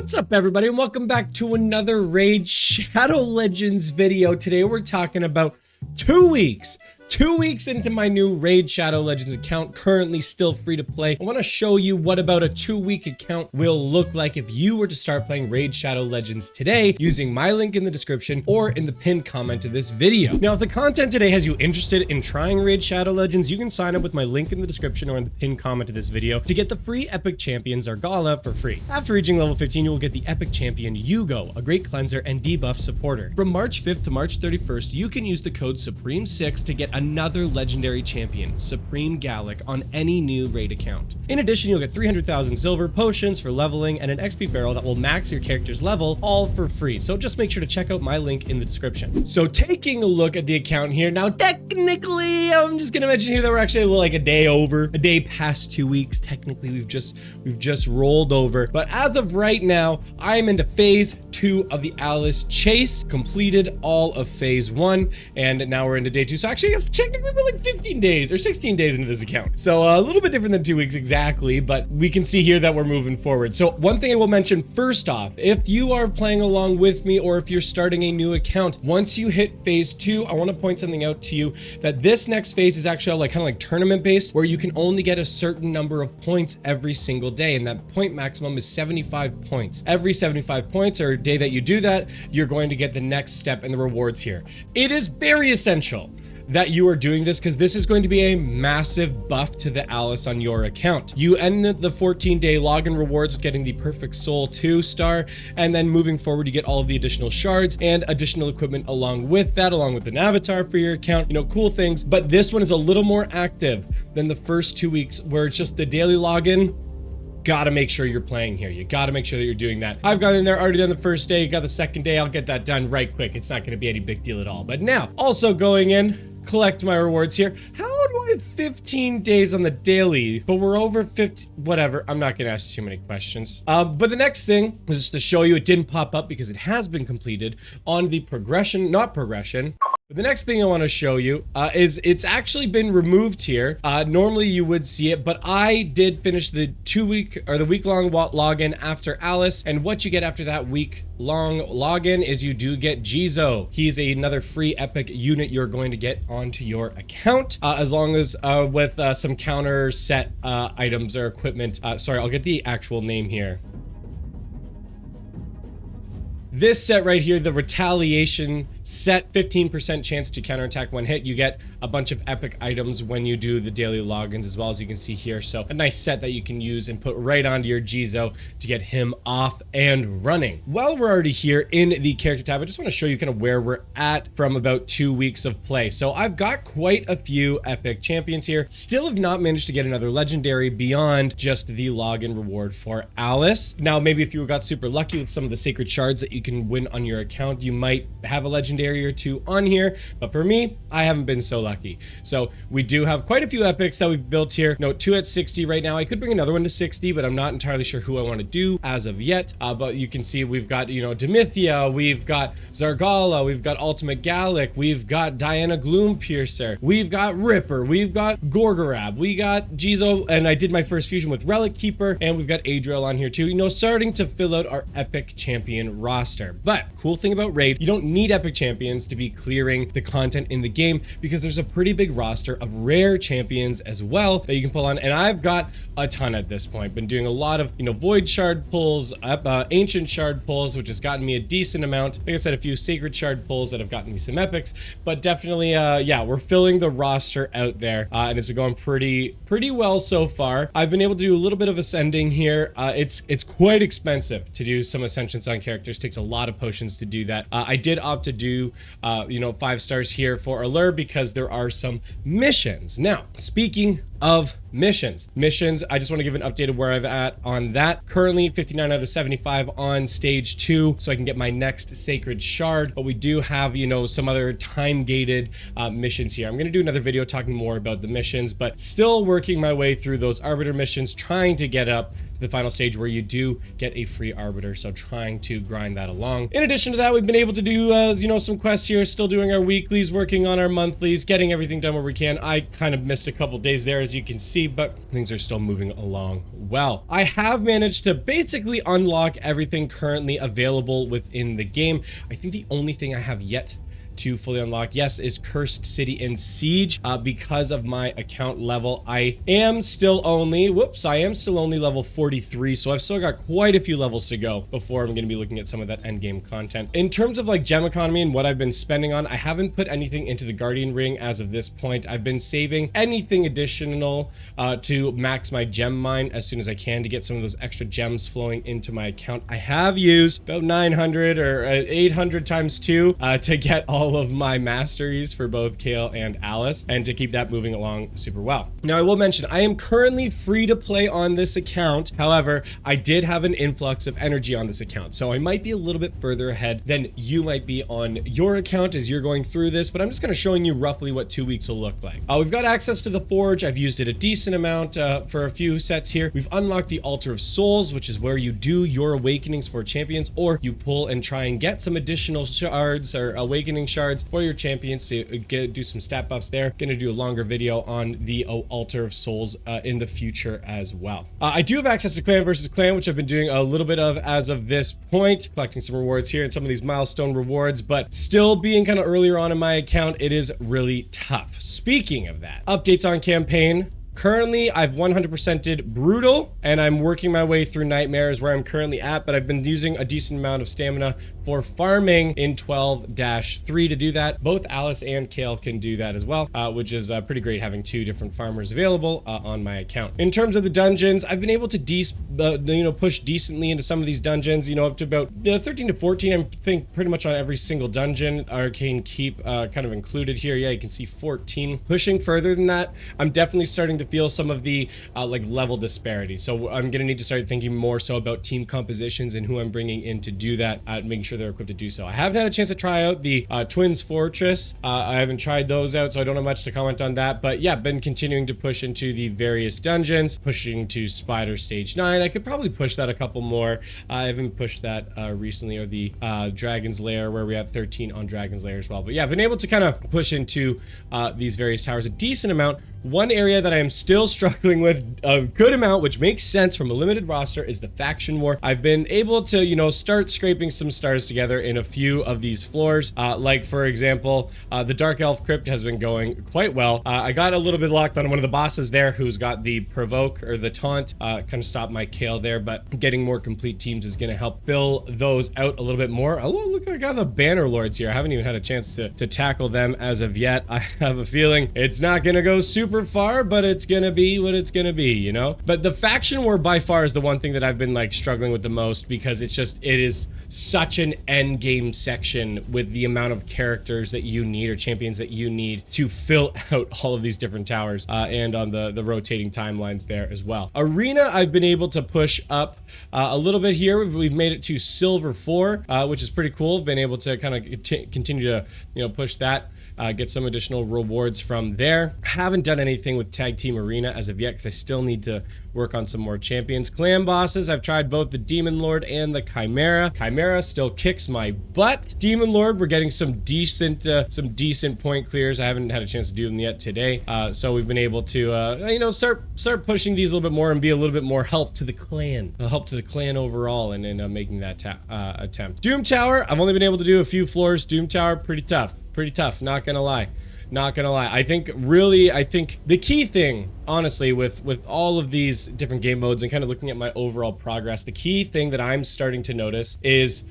What's up, everybody, and welcome back to another Raid Shadow Legends video. Today we're talking about 2 weeks. 2 weeks into my new Raid Shadow Legends account, currently still free to play. I want to show you what about a 2-week account will look like if you were to start playing Raid Shadow Legends today using my link in the description or in the pinned comment to this video. Now, if the content today has you interested in trying Raid Shadow Legends, you can sign up with my link in the description or in the pinned comment to this video to get the free Epic Champion Zargala for free. After reaching level 15, you will get the Epic Champion Yugo, a great cleanser and debuff supporter. From March 5th to March 31st, you can use the code SUPREME6 to get another legendary champion, Supreme Gallic, on any new raid account. In addition, you'll get 300,000 silver, potions for leveling, and an XP barrel that will max your character's level, all for free. So just make sure to check out my link in the description. So taking a look at the account here, now technically, I'm just gonna mention here that we're actually like a day past 2 weeks. Technically, we've just rolled over. But as of right now, I'm into phase 2 of the Alice chase, completed all of phase 1, and now we're into day 2. So actually, yes, technically we're like 15 days or 16 days into this account. So a little bit different than 2 weeks exactly, but we can see here that we're moving forward. So one thing I will mention first off, if you are playing along with me or if you're starting a new account, once you hit phase 2, I want to point something out to you that this next phase is actually like kind of like tournament based, where you can only get a certain number of points every single day, and that point maximum is 75 points. Every 75 points or day that you do that, you're going to get the next step in the rewards here. It is very essential that you are doing this because this is going to be a massive buff to the Alice on your account. You end the 14-day login rewards with getting the Perfect Soul 2-star, and then moving forward you get all of the additional shards and additional equipment along with that, along with an avatar for your account, you know, cool things. But this one is a little more active than the first 2 weeks where it's just the daily login. Gotta make sure you're playing here. You gotta make sure that you're doing that. I've got in there, already done the first day, got the second day. I'll get that done right quick. It's not gonna be any big deal at all. But now, also going in, collect my rewards here. How do I have 15 days on the daily, but we're over 50, whatever. I'm not gonna ask too many questions. But the next thing is just to show you, it didn't pop up because it has been completed on the progression, not progression. But the next thing I want to show you is it's actually been removed here. Normally you would see it, but I did finish the week-long login after Alice, and what you get after that week-long login is you do get Jizo. He's another free epic unit you're going to get onto your account, as long as with some counter set items or equipment. Sorry, I'll get the actual name here. This set right here, the Retaliation set, 15% chance to counterattack when hit. You get a bunch of epic items when you do the daily logins, as well, as you can see here. So a nice set that you can use and put right onto your Jizo to get him off and running. While we're already here in the character tab, I just want to show you kind of where we're at from about 2 weeks of play. So I've got quite a few epic champions here. Still have not managed to get another legendary beyond just the login reward for Alice. Now, maybe if you got super lucky with some of the sacred shards that you can win on your account, you might have a legendary or two on here, but for me, I haven't been so lucky. So we do have quite a few epics that we've built here. No, 2 at 60 right now. I could bring another one to 60, but I'm not entirely sure who I want to do as of yet. But you can see we've got, you know, Demythia, we've got Zargala, we've got Ultimate Gallic, we've got Diana Gloompiercer, we've got Ripper, we've got Gorgorab, we got Jizo, and I did my first fusion with Relic Keeper, and we've got Adriel on here too, you know, starting to fill out our epic champion roster. But cool thing about Raid, you don't need epic champions to be clearing the content in the game, because there's a pretty big roster of rare champions as well that you can pull on, and I've got a ton at this point. Been doing a lot of, you know, void shard pulls, ancient shard pulls, which has gotten me a decent amount. Like I said, a few sacred shard pulls that have gotten me some epics, but definitely yeah, we're filling the roster out there, and it's been going pretty well so far. I've been able to do a little bit of ascending here. It's quite expensive to do some ascensions on characters. Takes a lot of potions to do that. I did opt to do you know, 5 stars here for Allure because there are some missions. Now, speaking of missions, I just want to give an update of where I'm at on that. Currently 59 out of 75 on stage 2, so I can get my next sacred shard. But we do have, you know, some other time gated missions here. I'm going to do another video talking more about the missions, but still working my way through those arbiter missions, trying to get up to the final stage where you do get a free arbiter. So trying to grind that along. In addition to that, we've been able to do you know, some quests here, still doing our weeklies, working on our monthlies, getting everything done where we can. I kind of missed a couple days there, as as you can see, but things are still moving along well. I have managed to basically unlock everything currently available within the game. I think the only thing I have yet to fully unlock, yes, is Cursed City and Siege. Because of my account level, I am still only level 43, so I've still got quite a few levels to go before I'm going to be looking at some of that end game content. In terms of like gem economy and what I've been spending on, I haven't put anything into the Guardian Ring as of this point. I've been saving anything additional to max my gem mine as soon as I can to get some of those extra gems flowing into my account. I have used about 900 or 800 times 2 to get all of my masteries for both Kayle and Alice, and to keep that moving along super well. Now, I will mention I am currently free to play on this account. However, I did have an influx of energy on this account, so I might be a little bit further ahead than you might be on your account as you're going through this, but I'm just kind of showing you roughly what 2 weeks will look like. We've got access to the Forge. I've used it a decent amount for a few sets here. We've unlocked the Altar of Souls, which is where you do your awakenings for champions, or you pull and try and get some additional shards or awakening shards for your champions to do some stat buffs there. Gonna do a longer video on the Altar of Souls in the future as well. I do have access to clan versus clan, which I've been doing a little bit of as of this point, collecting some rewards here and some of these milestone rewards, but still being kind of earlier on in my account, it is really tough. Speaking of that, updates on campaign. Currently, I've 100%ed Brutal, and I'm working my way through Nightmares where I'm currently at, but I've been using a decent amount of stamina for farming in 12-3 to do that. Both Alice and Kayle can do that as well, which is pretty great having 2 different farmers available on my account. In terms of the dungeons, I've been able to push decently into some of these dungeons, up to about 13 to 14, I think pretty much on every single dungeon. Arcane Keep kind of included here. Yeah, you can see 14. Pushing further than that, I'm definitely starting to feel some of the like level disparity. So I'm gonna need to start thinking more so about team compositions and who I'm bringing in to do that, making sure they're equipped to do so. I haven't had a chance to try out the Twins Fortress. I haven't tried those out, so I don't have much to comment on that. But yeah, been continuing to push into the various dungeons, pushing to Spider Stage 9. I could probably push that a couple more. I haven't pushed that recently, or the Dragon's Lair, where we have 13 on Dragon's Lair as well. But yeah, I've been able to kind of push into these various towers a decent amount. One area that I am still struggling with a good amount, which makes sense from a limited roster, is the faction war. I've been able to, start scraping some stars together in a few of these floors. Like, for example, the Dark Elf Crypt has been going quite well. I got a little bit locked on one of the bosses there who's got the Provoke or the Taunt, kind of stopped my Kayle there, but getting more complete teams is going to help fill those out a little bit more. Oh, look, I got the Banner Lords here. I haven't even had a chance to tackle them as of yet. I have a feeling it's not going to go super far, but it's gonna be what it's gonna be, But the faction war by far is the one thing that I've been like struggling with the most, because it is such an end game section with the amount of characters that you need, or champions that you need, to fill out all of these different towers, and on the rotating timelines there as well. Arena, I've been able to push up a little bit here. We've made it to Silver 4, which is pretty cool. Been able to kind of continue to push that. Get some additional rewards from there. Haven't done anything with Tag Team Arena as of yet, because I still need to work on some more champions. Clan bosses, I've tried both the Demon Lord and the Chimera. Chimera still kicks my butt. Demon Lord, we're getting some decent point clears. I haven't had a chance to do them yet today, so we've been able to start pushing these a little bit more and be a little bit more help to the clan, overall, and in making that attempt. Doom Tower, I've only been able to do a few floors. Doom Tower, pretty tough, not gonna lie. I think the key thing, honestly, with all of these different game modes and kind of looking at my overall progress, the key thing that I'm starting to notice is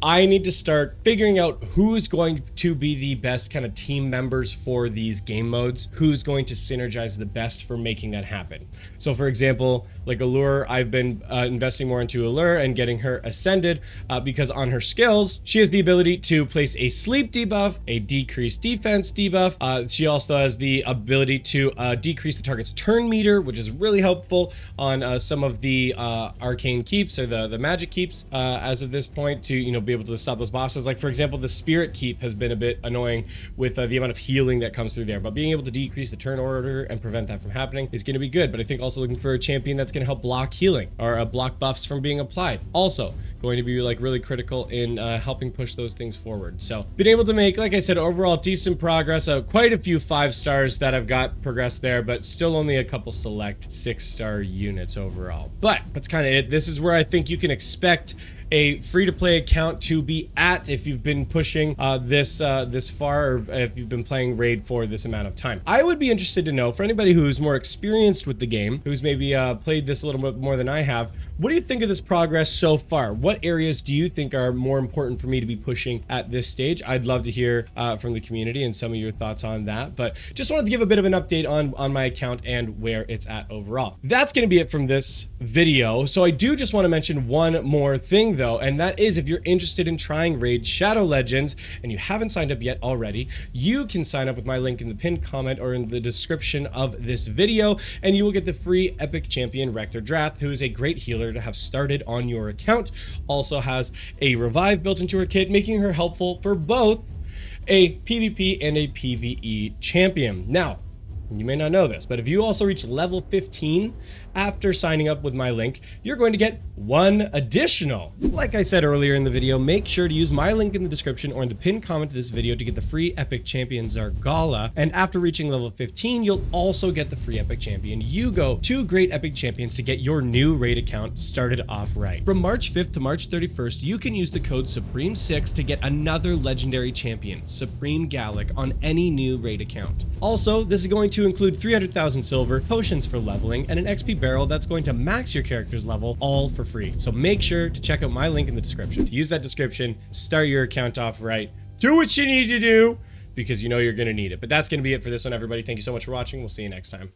I need to start figuring out who's going to be the best kind of team members for these game modes, who's going to synergize the best for making that happen. So for example, like Allure, I've been investing more into Allure and getting her ascended because on her skills, she has the ability to place a sleep debuff, a decreased defense debuff. She also has the ability to decrease the target's turn meter, which is really helpful on some of the arcane keeps, or the magic keeps as of this point, to be able to stop those bosses. Like, for example, the Spirit Keep has been a bit annoying with the amount of healing that comes through there, but being able to decrease the turn order and prevent that from happening is going to be good. But I think also looking for a champion that's going to help block healing or block buffs from being applied. Also going to be like really critical in helping push those things forward. So been able to make, like I said, overall decent progress. Quite a few 5 stars that I've got progressed there, but still only a couple select 6-star units overall. But that's kind of it. This is where I think you can expect a free-to-play account to be at if you've been pushing this far, or if you've been playing Raid for this amount of time. I would be interested to know, for anybody who's more experienced with the game, who's maybe played this a little bit more than I have, what do you think of this progress so far? What areas do you think are more important for me to be pushing at this stage? I'd love to hear from the community and some of your thoughts on that, but just wanted to give a bit of an update on my account and where it's at overall. That's going to be it from this video. So I do just want to mention one more thing though, and that is if you're interested in trying Raid Shadow Legends and you haven't signed up yet already, you can sign up with my link in the pinned comment or in the description of this video, and you will get the free Epic Champion Rector Drath, who is a great healer to have started on your account. Also has a revive built into her kit, making her helpful for both a PvP and a PvE champion. Now, you may not know this, but if you also reach level 15 after signing up with my link, you're going to get 1 additional. Like I said earlier in the video, make sure to use my link in the description or in the pinned comment to this video to get the free Epic Champion Zargala. And after reaching level 15, you'll also get the free Epic Champion Yugo, 2 great Epic Champions to get your new raid account started off right. From March 5th to March 31st, you can use the code Supreme6 to get another legendary champion, Supreme Gallic, on any new raid account. Also, this is going to include 300,000 silver, potions for leveling, and an XP barrel that's going to max your character's level, all for free. So make sure to check out my link in the description. To use that description, start your account off right, do what you need to do, because you know you're going to need it. But that's going to be it for this one, everybody. Thank you so much for watching. We'll see you next time.